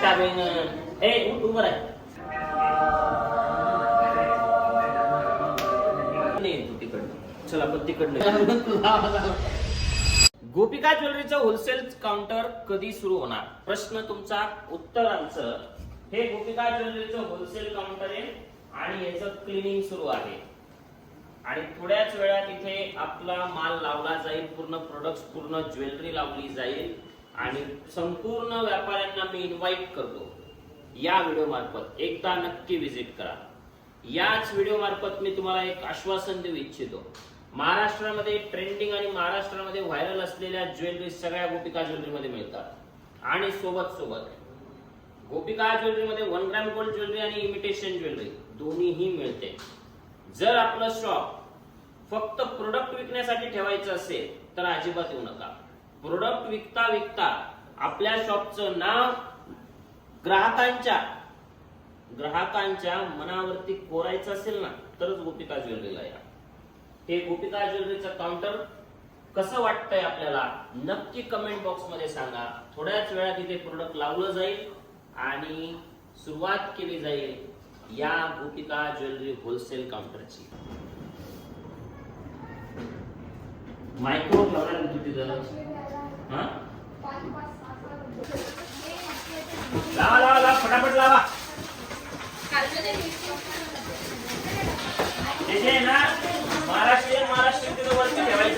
ए उठ उभं राह. नाही तू तिकडनं. चल आपण तिकडनं. गोपिका ज्वेलरीचं होलसेल काउंटर कधी सुरू होणार? प्रश्न तुमचा, उत्तर आमचं. हे गोपिका ज्वेलरीचं होलसेल काउंटर आहे आणि याचं क्लिनिंग सुरू आहे आणि थोड्याच वेळात इथे आपला माल लावला जाईल. पूर्ण प्रोडक्ट्स, पूर्ण ज्वेलरी लावली जाईल आणि संपूर्ण व्यापाऱ्यांना मी इन्व्हाइट करतो या व्हिडिओ मार्फत एकदा नक्की विजिट करा. याच व्हिडिओ मार्फत मी तुम्हाला एक आश्वासन देऊ इच्छितो. महाराष्ट्रामध्ये ट्रेंडिंग आणि महाराष्ट्रामध्ये व्हायरल असलेल्या ज्वेलरी सगळ्या गोपिका ज्वेलरी मध्ये मिळतात आणि सोबत सोबत गोपिका ज्वेलरी मध्ये 1 ग्रॅम गोल्ड ज्वेलरी आणि इमिटेशन ज्वेलरी दोन्हीही मिळते. जर आपलं शॉप फक्त प्रोडक्ट विकण्यासाठी ठेवायचं असेल तर अजिबात येऊ नका. प्रोडक्ट विकता विकता आपल्या शॉपचं नाव ग्राहकांच्या मनावरती कोरायचं असेल ना तरच गोपिका ज्वेलरीला या. हे गोपिका ज्वेलरीचं काउंटर कसं वाटतंय आपल्याला नक्की कमेंट बॉक्स मध्ये सांगा. थोड्याच वेळात इथे प्रोडक्ट लावलं जाईल आणि सुरुवात केली जाईल या गोपिका ज्वेलरी होलसेल काउंटरची. मायक्रो लावणार तू तिथं. हा लावा लावा लावा फटाफट लावा. त्याचे ना महाराष्ट्रीयन तिथं वरती ठेवायचं.